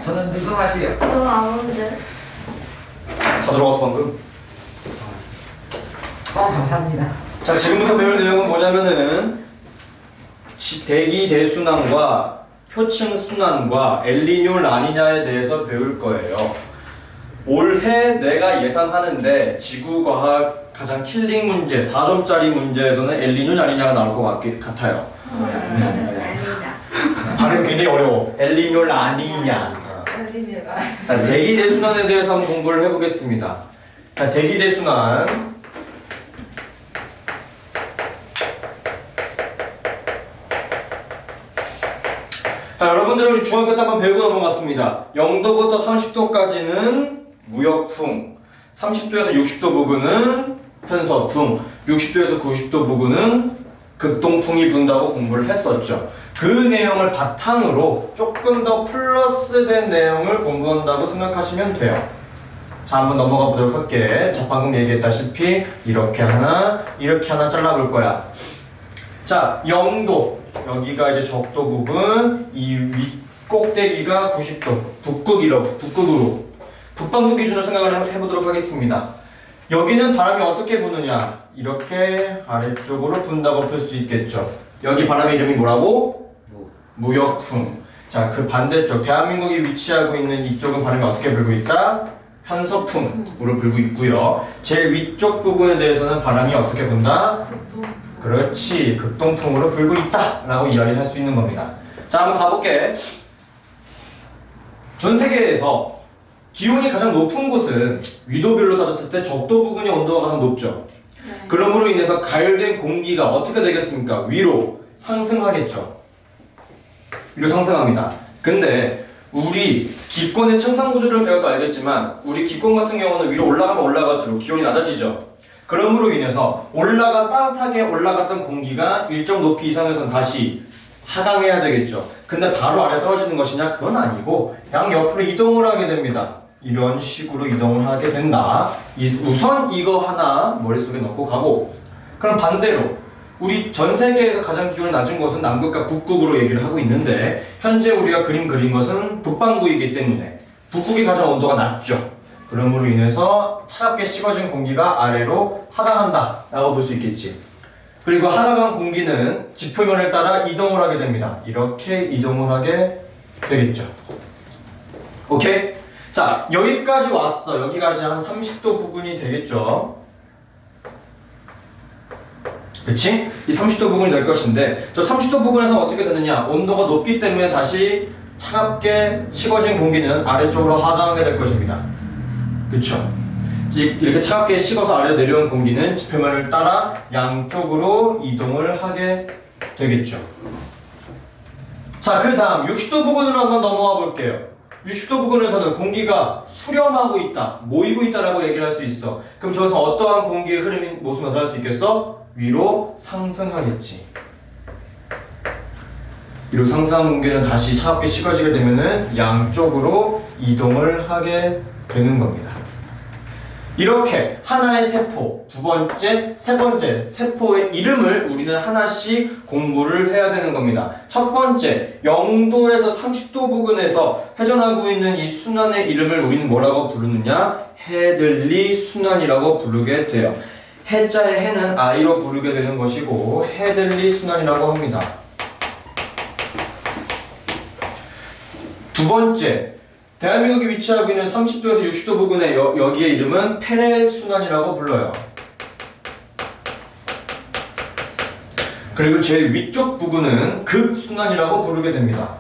저는 누구 맛이요? 저 아몬드. 다 들어갔어 방금. 감사합니다. 자, 지금부터 배울 내용은 뭐냐면은 대기 대순환과 표층 순환과 엘니뇨 라니냐에 대해서 배울 거예요. 올해 내가 예상하는데 지구과학 가장 킬링 문제 4점짜리 문제에서는 엘니뇨 라니냐가 나올 것 같아요. 아니다. 발음 굉장히 어려워. 엘니뇨 라니냐. 자, 대기 대순환에 대해서 한번 공부를 해보겠습니다. 자, 대기 대순환. 자, 여러분들은 중학교 때 한번 배우고 넘어갔습니다. 0도부터 30도까지는 무역풍, 30도에서 60도 부근은 편서풍, 60도에서 90도 부근은 극동풍이 분다고 공부를 했었죠. 그 내용을 바탕으로 조금 더 플러스된 내용을 공부한다고 생각하시면 돼요. 자, 한번 넘어가 보도록 할게. 자, 방금 얘기했다시피 이렇게 하나, 이렇게 하나 잘라볼 거야. 자, 0도. 여기가 이제 적도 부분, 이 윗 꼭대기가 90도, 북극으로 북반구 기준으로 생각을 해보도록 하겠습니다. 여기는 바람이 어떻게 부느냐? 이렇게 아래쪽으로 분다고 풀 수 있겠죠. 여기 바람의 이름이 뭐라고? 무역풍. 자, 그 반대쪽 대한민국이 위치하고 있는 이쪽은 바람이 어떻게 불고 있다? 편서풍으로 불고 있고요. 제일 위쪽 부분에 대해서는 바람이 어떻게 분다? 그렇지, 극동풍으로 불고 있다 라고 이야기를 할 수 있는 겁니다. 자, 한번 가볼게. 전 세계에서 기온이 가장 높은 곳은 위도별로 따졌을 때 적도 부근의 온도가 가장 높죠. 네. 그러므로 인해서 가열된 공기가 어떻게 되겠습니까? 위로 상승하겠죠. 위로 상승합니다. 근데 우리 기권의 청산 구조를 배워서 알겠지만 우리 기권 같은 경우는 위로 올라가면 올라갈수록 기온이 낮아지죠. 그러므로 인해서 따뜻하게 올라갔던 공기가 일정 높이 이상에선 다시 하강해야 되겠죠. 근데 바로 아래 떨어지는 것이냐? 그건 아니고 양옆으로 이동을 하게 됩니다. 이런 식으로 이동을 하게 된다. 우선 이거 하나 머릿속에 넣고 가고, 그럼 반대로 우리 전 세계에서 가장 기온이 낮은 곳은 남극과 북극으로 얘기를 하고 있는데 현재 우리가 그린 것은 북반구이기 때문에 북극이 가장 온도가 낮죠. 그러므로 인해서 차갑게 식어진 공기가 아래로 하강한다 라고 볼 수 있겠지. 그리고 하강한 공기는 지표면을 따라 이동을 하게 됩니다. 이렇게 이동을 하게 되겠죠. 오케이? 자, 여기까지 왔어. 여기가 이제 한 30도 부근이 되겠죠. 그치? 이 30도 부근이 될 것인데 저 30도 부근에서 어떻게 되느냐? 온도가 높기 때문에 다시 차갑게 식어진 공기는 아래쪽으로 하강하게 될 것입니다. 그쵸? 이렇게 차갑게 식어서 아래로 내려온 공기는 지표면을 따라 양쪽으로 이동을 하게 되겠죠. 자, 그 다음 60도 부근으로 한번 넘어와 볼게요. 60도 부근에서는 공기가 수렴하고 있다, 모이고 있다라고 얘기를 할 수 있어. 그럼 저기서 어떠한 공기의 흐름이 모습을 나타날 수 있겠어? 위로 상승하겠지. 위로 상승한 공기는 다시 차갑게 식어지게 되면은 양쪽으로 이동을 하게 되는 겁니다. 이렇게 하나의 세포, 두 번째, 세 번째 세포의 이름을 우리는 하나씩 공부를 해야 되는 겁니다. 첫 번째, 0도에서 30도 부근에서 회전하고 있는 이 순환의 이름을 우리는 뭐라고 부르느냐? 해들리 순환이라고 부르게 돼요. 해자의 해는 I로 부르게 되는 것이고 해들리 순환이라고 합니다. 두 번째, 대한민국이 위치하고 있는 30도에서 60도 부근의 여기의 이름은 페렐 순환이라고 불러요. 그리고 제일 위쪽 부근은 극 순환이라고 부르게 됩니다.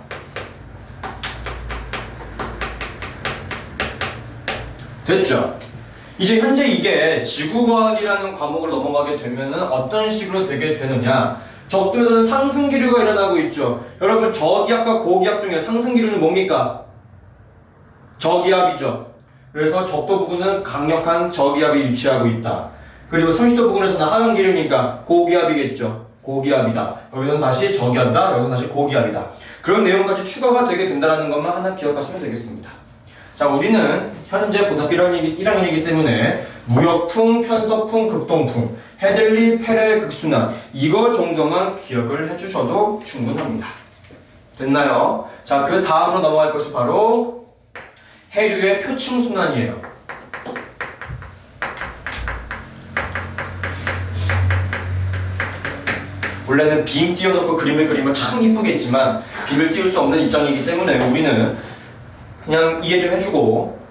됐죠? 이제 현재 이게 지구과학이라는 과목으로 넘어가게 되면은 어떤 식으로 되게 되느냐? 적도에서는 상승 기류가 일어나고 있죠. 여러분, 저기압과 고기압 중에 상승 기류는 뭡니까? 저기압이죠. 그래서 적도 부근은 강력한 저기압이 위치하고 있다. 그리고 30도 부근에서는 하강 기류니까 고기압이겠죠. 고기압이다. 여기서는 다시 저기압이다. 여기서는 다시 고기압이다. 그런 내용까지 추가가 되게 된다는 것만 하나 기억하시면 되겠습니다. 자, 우리는 현재 고등학교 1학년이기 때문에 무역풍, 편서풍, 극동풍, 해들리, 페렐, 극순환 이거 정도만 기억을 해주셔도 충분합니다. 됐나요? 자, 그 다음으로 넘어갈 것이 바로 해류의 표층 순환이에요. 원래는 빔 띄워놓고 그림을 그리면 참 이쁘겠지만 빔을 띄울 수 없는 입장이기 때문에 우리는 그냥 이해 좀 해주고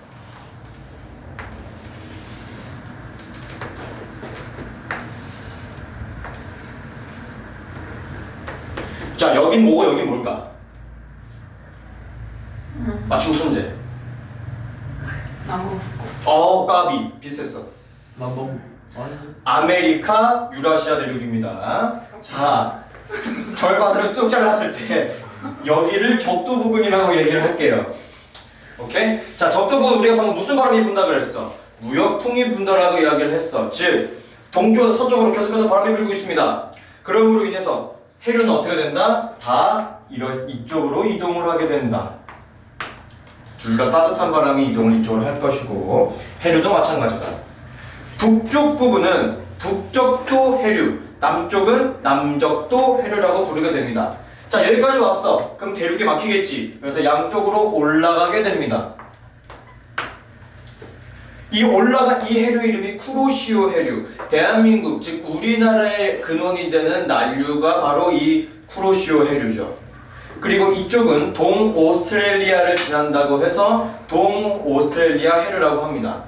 자 여긴 뭐고 여긴 뭘까? 맞춤 천재. 남북 북극. 까비 비슷했어. 나 너무 아니 아메리카 유라시아 대륙입니다. 자 절반으로 뚝 잘랐을 때 여기를 적도 부근이라고 얘기를 할게요. 오케이? 자 적도 부근 우리가 방금 무슨 바람이 분다 그랬어? 무역풍이 분다라고 이야기를 했어. 즉 동쪽에서 서쪽으로 계속해서 바람이 불고 있습니다. 그럼으로 인해서 해류는 어떻게 된다? 다 이쪽으로 이동을 하게 된다. 둘 다 따뜻한 바람이 이동을 이쪽으로 할 것이고 해류도 마찬가지다. 북쪽 부분은 북적도 해류, 남쪽은 남적도 해류라고 부르게 됩니다. 자 여기까지 왔어. 그럼 대륙이 막히겠지. 그래서 양쪽으로 올라가게 됩니다. 이 해류 이름이 쿠로시오 해류. 대한민국 즉 우리나라의 근원이 되는 난류가 바로 이 쿠로시오 해류죠. 그리고 이쪽은 동오스트레일리아를 지난다고 해서 동오스트레일리아 해류라고 합니다.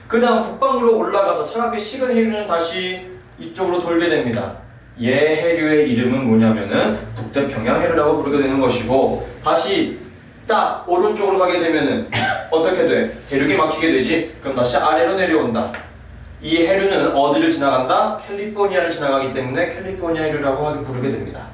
그 다음 북방으로 올라가서 차갑게 식은 해류는 다시 이쪽으로 돌게 됩니다. 얘 해류의 이름은 뭐냐면은 북태평양 해류라고 부르게 되는 것이고 다시 딱 오른쪽으로 가게 되면은 어떻게 돼? 대륙이 막히게 되지? 그럼 다시 아래로 내려온다. 이 해류는 어디를 지나간다? 캘리포니아를 지나가기 때문에 캘리포니아 해류라고 부르게 됩니다.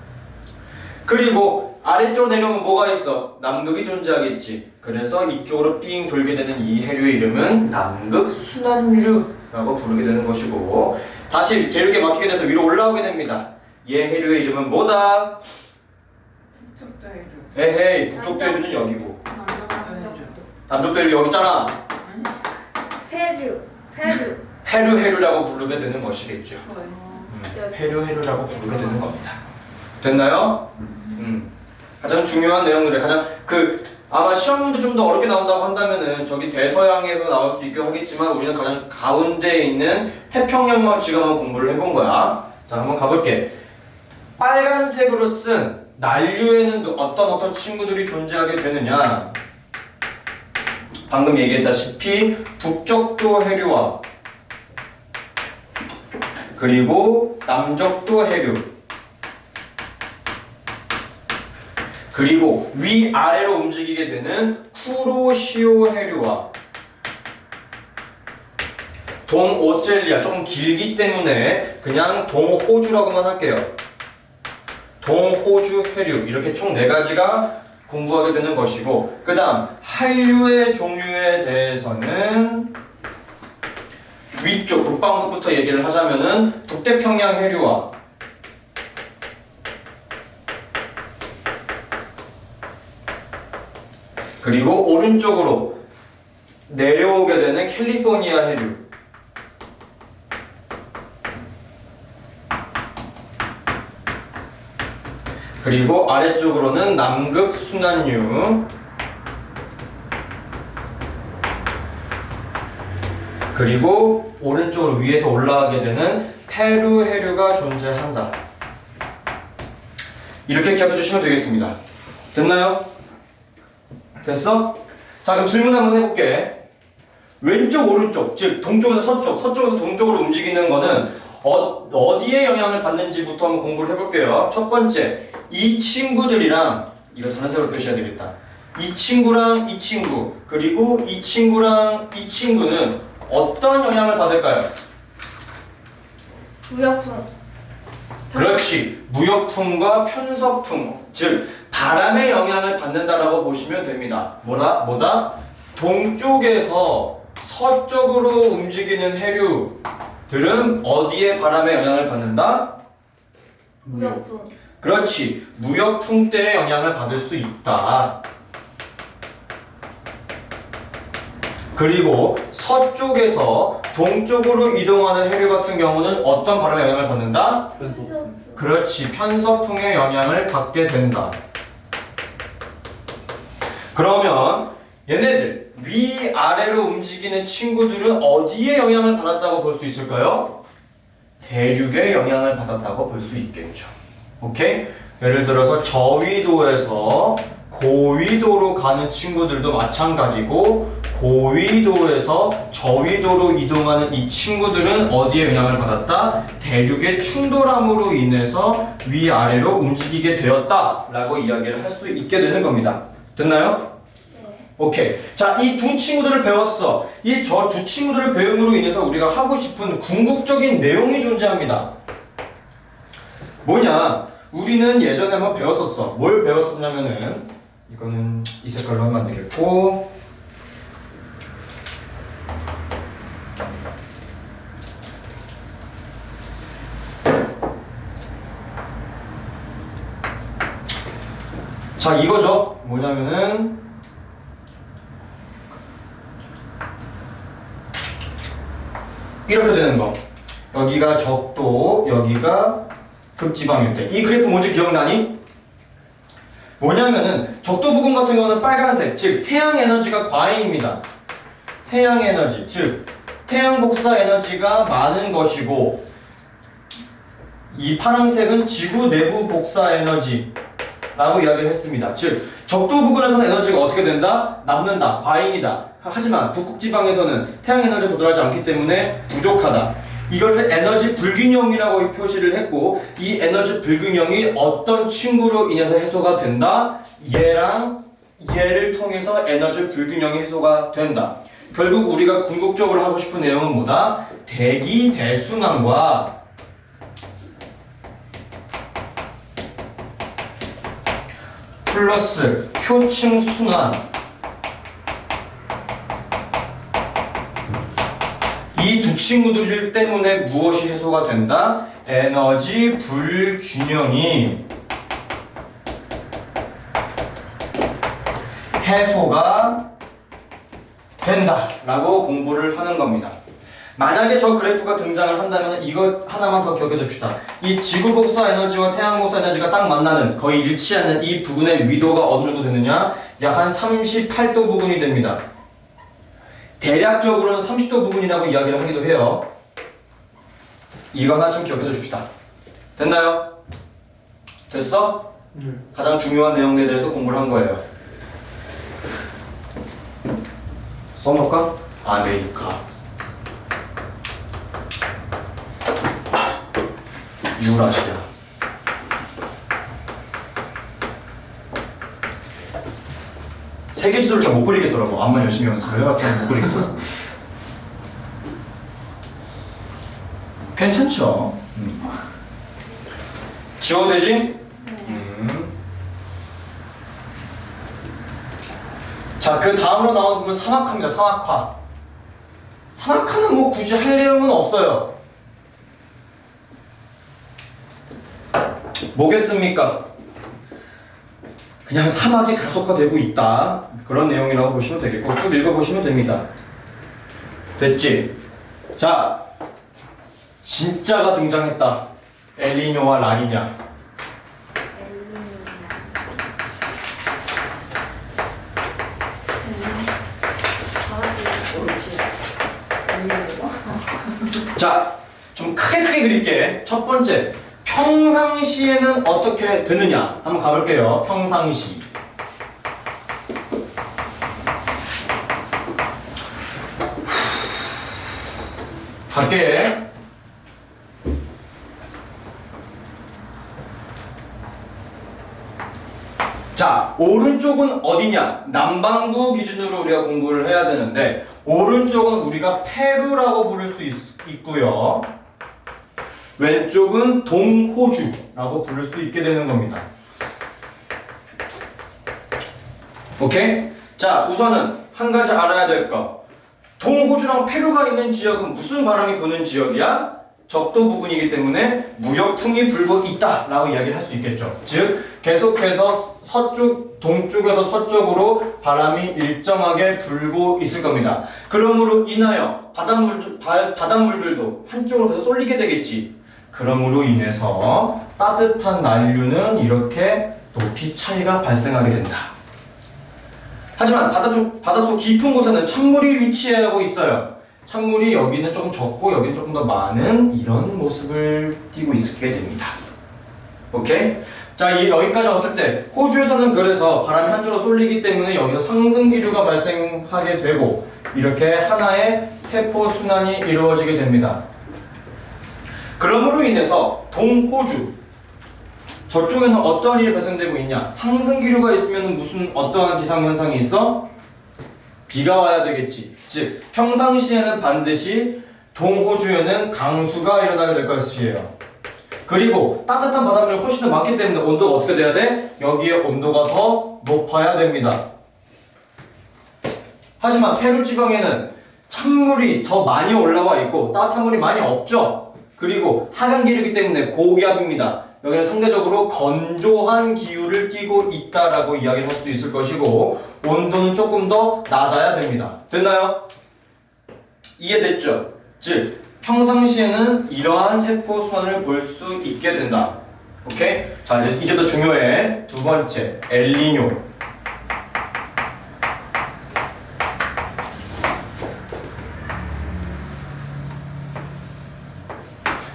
그리고 아래쪽으로 내려오면 뭐가 있어? 남극이 존재하겠지. 그래서 이쪽으로 삥 돌게 되는 이 해류의 이름은 남극순환류라고 부르게 되는 것이고 다시 대륙에 막히게 돼서 위로 올라오게 됩니다. 얘 해류의 이름은 뭐다? 북쪽도 해류. 에헤이 북쪽 해류는 여기고 남쪽도 해류. 남쪽 해류 여기 있잖아. 페루. 페루 해류라고 부르게 되는 것이겠죠. 뭐 있어? 페루 해류라고 부르게 되는 겁니다. 됐나요? 가장 중요한 내용들을 아마 시험 문제 좀 더 어렵게 나온다고 한다면은 저기 대서양에서 나올 수 있게 하겠지만 우리는 가장 가운데에 있는 태평양만 지금 한번 공부를 해본 거야. 자 한번 가볼게. 빨간색으로 쓴 난류에는 어떤 친구들이 존재하게 되느냐. 방금 얘기했다시피 북적도 해류와 그리고 남적도 해류 그리고 위아래로 움직이게 되는 쿠로시오 해류와 동오스트레일리아 조금 길기 때문에 그냥 동호주라고만 할게요. 동호주 해류 이렇게 총 4가지가 공부하게 되는 것이고 그 다음 한류의 종류에 대해서는 위쪽 북방부터 얘기를 하자면은 북태평양 해류와 그리고 오른쪽으로 내려오게 되는 캘리포니아 해류 그리고 아래쪽으로는 남극 순환류 그리고 오른쪽으로 위에서 올라가게 되는 페루 해류가 존재한다. 이렇게 기억해 주시면 되겠습니다. 됐나요? 됐어? 자 그럼 질문 한번 해볼게. 왼쪽 오른쪽 즉 동쪽에서 서쪽 서쪽에서 동쪽으로 움직이는 거는 어디에 영향을 받는지부터 한번 공부를 해볼게요. 첫 번째 이 친구들이랑 이거 다른 색으로 표시해야 되겠다. 이 친구랑 이 친구 그리고 이 친구랑 이 친구는 어떤 영향을 받을까요? 무역풍. 그렇지. 무역풍과 편서풍 즉 바람의 영향을 받는다라고 보시면 됩니다. 뭐다? 동쪽에서 서쪽으로 움직이는 해류들은 어디에 바람의 영향을 받는다? 무역풍. 그렇지. 무역풍 때의 영향을 받을 수 있다. 그리고 서쪽에서 동쪽으로 이동하는 해류 같은 경우는 어떤 바람의 영향을 받는다? 편소 그렇지. 편서풍의 영향을 받게 된다. 그러면 얘네들 위아래로 움직이는 친구들은 어디에 영향을 받았다고 볼 수 있을까요? 대륙에 영향을 받았다고 볼 수 있겠죠. 오케이? 예를 들어서 저위도에서 고위도로 가는 친구들도 마찬가지고 고위도에서 저위도로 이동하는 이 친구들은 어디에 영향을 받았다? 대륙의 충돌함으로 인해서 위아래로 움직이게 되었다 라고 이야기를 할 수 있게 되는 겁니다. 됐나요? 오케이. 자, 이 두 친구들을 배웠어. 이 저 두 친구들을 배움으로 인해서 우리가 하고 싶은 궁극적인 내용이 존재합니다. 뭐냐? 우리는 예전에 한번 배웠었어. 뭘 배웠었냐면은 이거는 이 색깔로 하면 안 되겠고 자, 이거죠. 뭐냐면은 이렇게 되는 거. 여기가 적도, 여기가 극지방일 때. 이 그래프 뭔지 기억나니? 뭐냐면은 적도 부근 같은 경우는 빨간색, 즉 태양 에너지가 과잉입니다. 태양 에너지, 즉 태양 복사 에너지가 많은 것이고 이 파란색은 지구 내부 복사 에너지 라고 이야기를 했습니다. 즉 적도 부근에서는 에너지가 어떻게 된다? 남는다. 과잉이다. 하지만 북극지방에서는 태양 에너지가 도달하지 않기 때문에 부족하다. 이걸 에너지 불균형이라고 표시를 했고 이 에너지 불균형이 어떤 친구로 인해서 해소가 된다? 얘랑 얘를 통해서 에너지 불균형이 해소가 된다. 결국 우리가 궁극적으로 하고 싶은 내용은 뭐다? 대기 대순환과 플러스 표층 순환 이 두 친구들 때문에 무엇이 해소가 된다? 에너지 불균형이 해소가 된다 라고 공부를 하는 겁니다. 만약에 저 그래프가 등장을 한다면 이거 하나만 더 기억해 둡시다. 이 지구 복사 에너지와 태양 복사 에너지가 딱 만나는 거의 일치하는 이 부근의 위도가 어느 정도 되느냐? 약 한 38도 부근이 됩니다. 대략적으로는 30도 부근이라고 이야기를 하기도 해요. 이거 하나 좀 기억해 줍시다. 됐나요? 됐어? 가장 중요한 내용에 대해서 공부를 한 거예요. 써놓을까? 아메리카 유라시아 세계 지도를 잘 못 그리겠더라고. 암만 열심히 연습을 해봤자 못 그리겠더라고. 괜찮죠? 지워되지? 네. 자, 그 다음으로 나오는 부분은 사막화입니다. 사막화. 사막화는 뭐 굳이 할 내용은 없어요. 뭐겠습니까? 그냥 사막이 가속화되고 있다. 그런 내용이라고 보시면 되겠고 쭉 읽어보시면 됩니다. 됐지? 자, 진짜가 등장했다. 엘니뇨와 라니냐. 자, 좀 크게 그릴게. 첫 번째, 평상시에는 어떻게 되느냐 한번 가볼게요. 평상시. 갈게. 자, 오른쪽은 어디냐? 남반구 기준으로 우리가 공부를 해야 되는데 오른쪽은 우리가 페루라고 부를 수 있고요. 왼쪽은 동호주라고 부를 수 있게 되는 겁니다. 오케이? 자, 우선은 한 가지 알아야 될 거. 동호주랑 페루가 있는 지역은 무슨 바람이 부는 지역이야? 적도 부근이기 때문에 무역풍이 불고 있다라고 이야기를 할 수 있겠죠. 즉, 계속해서 동쪽에서 서쪽으로 바람이 일정하게 불고 있을 겁니다. 그러므로 인하여 바닷물들도 한쪽으로 계속 쏠리게 되겠지. 그러므로 인해서 따뜻한 난류는 이렇게 높이 차이가 발생하게 된다. 하지만 바닷속 깊은 곳에는 찬물이 위치하고 있어요. 찬물이 여기는 조금 적고 여기는 조금 더 많은 이런 모습을 띠고 있게 됩니다. 오케이? 자, 여기까지 왔을 때 호주에서는 그래서 바람이 한쪽으로 쏠리기 때문에 여기서 상승기류가 발생하게 되고 이렇게 하나의 세포 순환이 이루어지게 됩니다. 그러므로 인해서 동호주 저쪽에는 어떠한 일이 발생되고 있냐? 상승기류가 있으면 무슨 어떠한 기상현상이 있어? 비가 와야 되겠지. 즉 평상시에는 반드시 동호주에는 강수가 일어나게 될 것이에요. 그리고 따뜻한 바닷물이 훨씬 더 많기 때문에 온도가 어떻게 돼야 돼? 여기에 온도가 더 높아야 됩니다. 하지만 페루 지방에는 찬물이 더 많이 올라와 있고 따뜻한 물이 많이 없죠. 그리고 하강기류이기 때문에 고기압입니다. 여기는 상대적으로 건조한 기후를 띠고 있다라고 이야기를 할 수 있을 것이고 온도는 조금 더 낮아야 됩니다. 됐나요? 이해됐죠? 즉 평상시에는 이러한 세포 순환을 볼 수 있게 된다. 오케이? 자, 이제부터 중요해. 두 번째, 엘니뇨.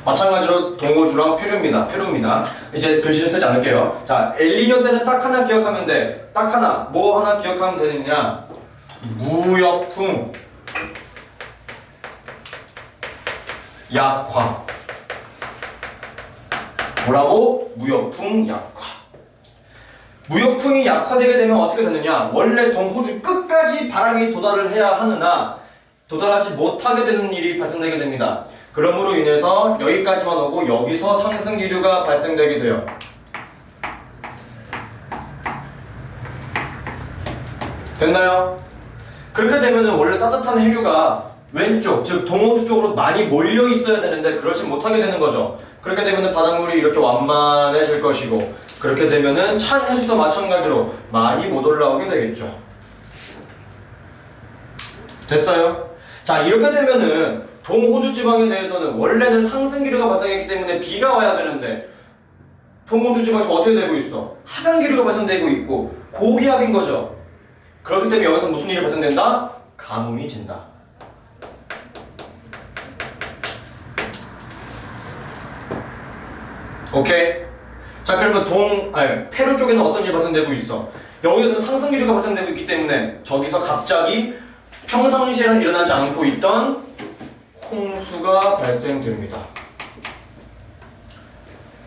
마찬가지로 동호주랑 페루입니다. 이제 글씨는 쓰지 않을게요. 자, 엘니뇨 때는 딱 하나 기억하면 돼. 딱 하나. 뭐 하나 기억하면 되느냐? 무역풍, 약화. 뭐라고? 무역풍, 약화. 무역풍이 약화되게 되면 어떻게 되느냐? 원래 동호주 끝까지 바람이 도달을 해야 하느나 도달하지 못하게 되는 일이 발생되게 됩니다. 그러므로 인해서 여기까지만 오고 여기서 상승기류가 발생되게 돼요. 됐나요? 그렇게 되면은 원래 따뜻한 해류가 왼쪽, 즉 동호주 쪽으로 많이 몰려 있어야 되는데 그렇지 못하게 되는 거죠. 그렇게 되면은 바닷물이 이렇게 완만해질 것이고 그렇게 되면은 찬 해수도 마찬가지로 많이 못 올라오게 되겠죠. 됐어요? 자, 이렇게 되면은 동호주 지방에 대해서는 원래는 상승기류가 발생했기 때문에 비가 와야 되는데 동호주 지방에서 어떻게 되고 있어? 하강기류가 발생되고 있고 고기압인 거죠. 그렇기 때문에 여기서 무슨 일이 발생된다? 가뭄이 진다. 오케이? 자, 그러면 페루 쪽에는 어떤 일이 발생되고 있어? 여기서는 상승기류가 발생되고 있기 때문에 저기서 갑자기 평상시에는 일어나지 않고 있던 홍수가 발생됩니다.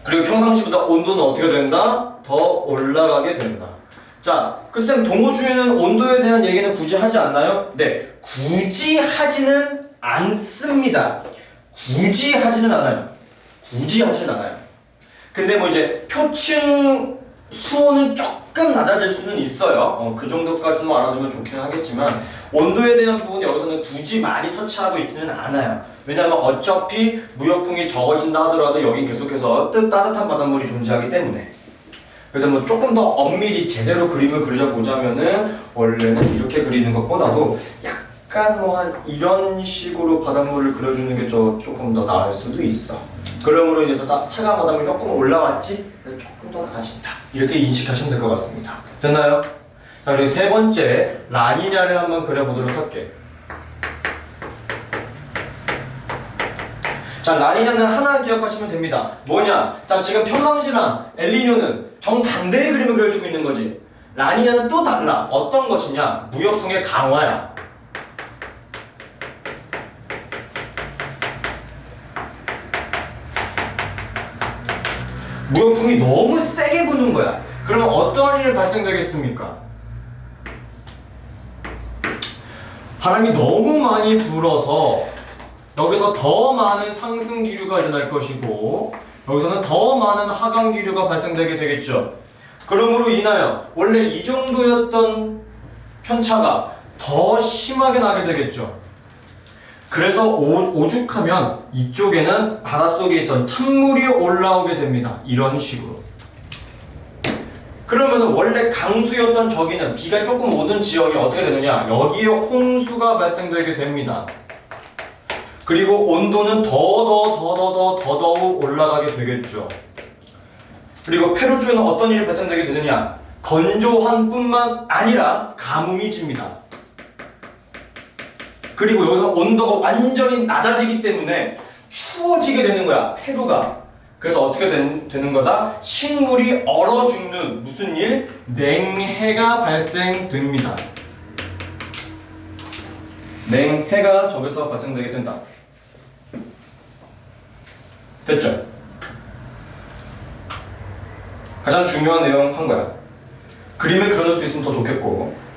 그리고 평상시보다 온도는 어떻게 된다? 더 올라가게 된다. 자, 쌤 동호주에는 온도에 대한 얘기는 굳이 하지 않나요? 네, 굳이 하지는 않습니다. 굳이 하지는 않아요. 근데 뭐 이제 표층 수온은 조금 낮아질 수는 있어요. 그 정도까지는 알아두면 좋기는 하겠지만 온도에 대한 부분이 여기서는 굳이 많이 터치하고 있지는 않아요. 왜냐하면 어차피 무역풍이 적어진다 하더라도 여긴 계속해서 따뜻한 바닷물이 존재하기 때문에. 그래서 뭐 조금 더 엄밀히 제대로 그림을 그려보자면은 원래는 이렇게 그리는 것보다도 약간 뭐 한 이런 식으로 바닷물을 그려주는 게 조금 더 나을 수도 있어. 그러므로 인해서 차가운 바닷물이 조금 올라왔지? 조금 더 낮아진다. 이렇게 인식하시면 될 것 같습니다. 됐나요? 자, 그리고 세 번째 라니냐를 한번 그려보도록 할게. 자, 라니냐는 하나 기억하시면 됩니다. 뭐냐? 자, 지금 평상시랑 엘니뇨는 정반대의 그림을 그려주고 있는 거지. 라니냐는 또 달라. 어떤 것이냐? 무역풍의 강화야. 무역풍이 너무 세게 부는 거야. 그러면 어떠한 일이 발생되겠습니까? 바람이 너무 많이 불어서 여기서 더 많은 상승기류가 일어날 것이고 여기서는 더 많은 하강기류가 발생되게 되겠죠. 그러므로 인하여 원래 이 정도였던 편차가 더 심하게 나게 되겠죠. 그래서 오죽하면 이쪽에는 바닷속에 있던 찬물이 올라오게 됩니다. 이런 식으로. 그러면 원래 강수였던 저기는 비가 조금 오는 지역이 어떻게 되느냐? 여기에 홍수가 발생되게 됩니다. 그리고 온도는 더더욱 올라가게 되겠죠. 그리고 페루 쪽에는 어떤 일이 발생되게 되느냐? 건조한 뿐만 아니라 가뭄이 집니다. 그리고 여기서 온도가 완전히 낮아지기 때문에 추워지게 되는 거야, 폐로가. 그래서 어떻게 되는 거다? 식물이 얼어 죽는 무슨 일? 냉해가 발생됩니다. 냉해가 저기서 발생되게 된다. 됐죠? 가장 중요한 내용 한 거야. 그림을 그려놓을 수 있으면 더 좋겠고.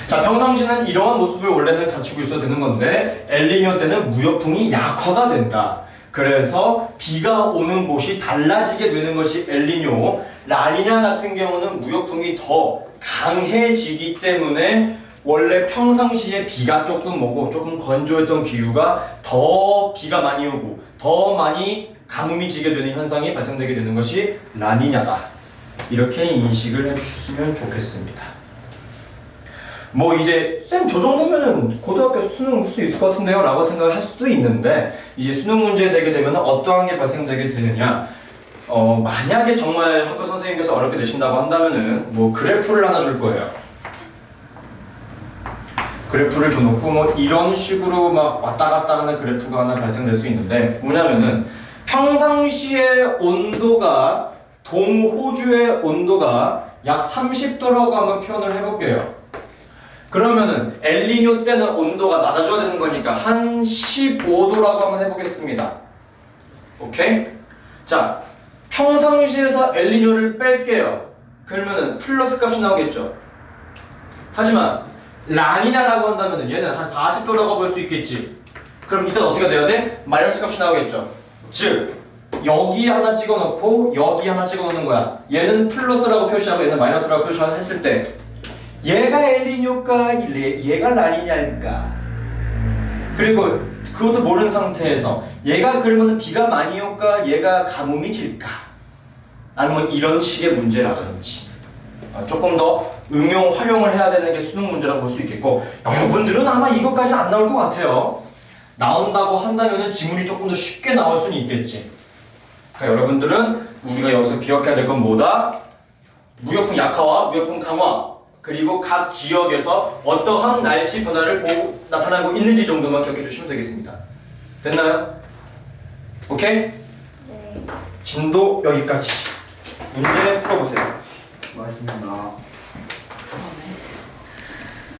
자, 평상시는 이러한 모습을 원래는 갖추고 있어야 되는 건데 엘니뇨 때는 무역풍이 약화가 된다. 그래서 비가 오는 곳이 달라지게 되는 것이 엘니뇨. 라니냐 같은 경우는 무역풍이 더 강해지기 때문에 원래 평상시에 비가 조금 오고 조금 건조했던 기후가 더 비가 많이 오고 더 많이 가뭄이 지게 되는 현상이 발생되게 되는 것이 라니냐다. 이렇게 인식을 해주셨으면 좋겠습니다. 뭐 이제 쌤 저 정도면은 고등학교 수능 수 있을 것 같은데요 라고 생각을 할 수도 있는데 이제 수능 문제 되게 되면 어떠한 게 발생되게 되느냐, 만약에 정말 학교 선생님께서 어렵게 되신다고 한다면은 뭐 그래프를 하나 줄 거예요. 그래프를 줘놓고 뭐 이런 식으로 막 왔다 갔다 하는 그래프가 하나 발생될 수 있는데 뭐냐면은 평상시의 온도가 동호주의 온도가 약 30도라고 한번 표현을 해볼게요. 그러면은 엘니뇨 때는 온도가 낮아져야 되는 거니까 한 15도라고 한번 해보겠습니다. 오케이? 자, 평상시에서 엘니뇨를 뺄게요. 그러면은 플러스 값이 나오겠죠. 하지만 라니냐라고 한다면은 얘는 한 40도라고 볼 수 있겠지. 그럼 일단 어떻게 돼야 돼? 마이너스 값이 나오겠죠. 즉 여기 하나 찍어놓고 여기 하나 찍어놓는 거야. 얘는 플러스라고 표시하고 얘는 마이너스라고 표시했을 때 얘가 엘니뇨일까? 얘가 라니냐일까? 그리고 그것도 모르는 상태에서 얘가 그러면 비가 많이 올까? 얘가 가뭄이 질까? 아니면 이런 식의 문제라든지 조금 더 응용, 활용을 해야 되는 게 수능 문제라고 볼 수 있겠고 여러분들은 아마 이것까지 안 나올 것 같아요. 나온다고 한다면 지문이 조금 더 쉽게 나올 수는 있겠지. 그러니까 여러분들은 우리가 여기서 기억해야 될 건 뭐다? 무역풍 약화와 무역풍 강화 그리고 각 지역에서 어떠한 날씨 변화를 나타나고 있는지 정도만 기억해 주시면 되겠습니다. 됐나요? 오케이? 네. 진도 여기까지. 문제 풀어보세요. 맛있습니다.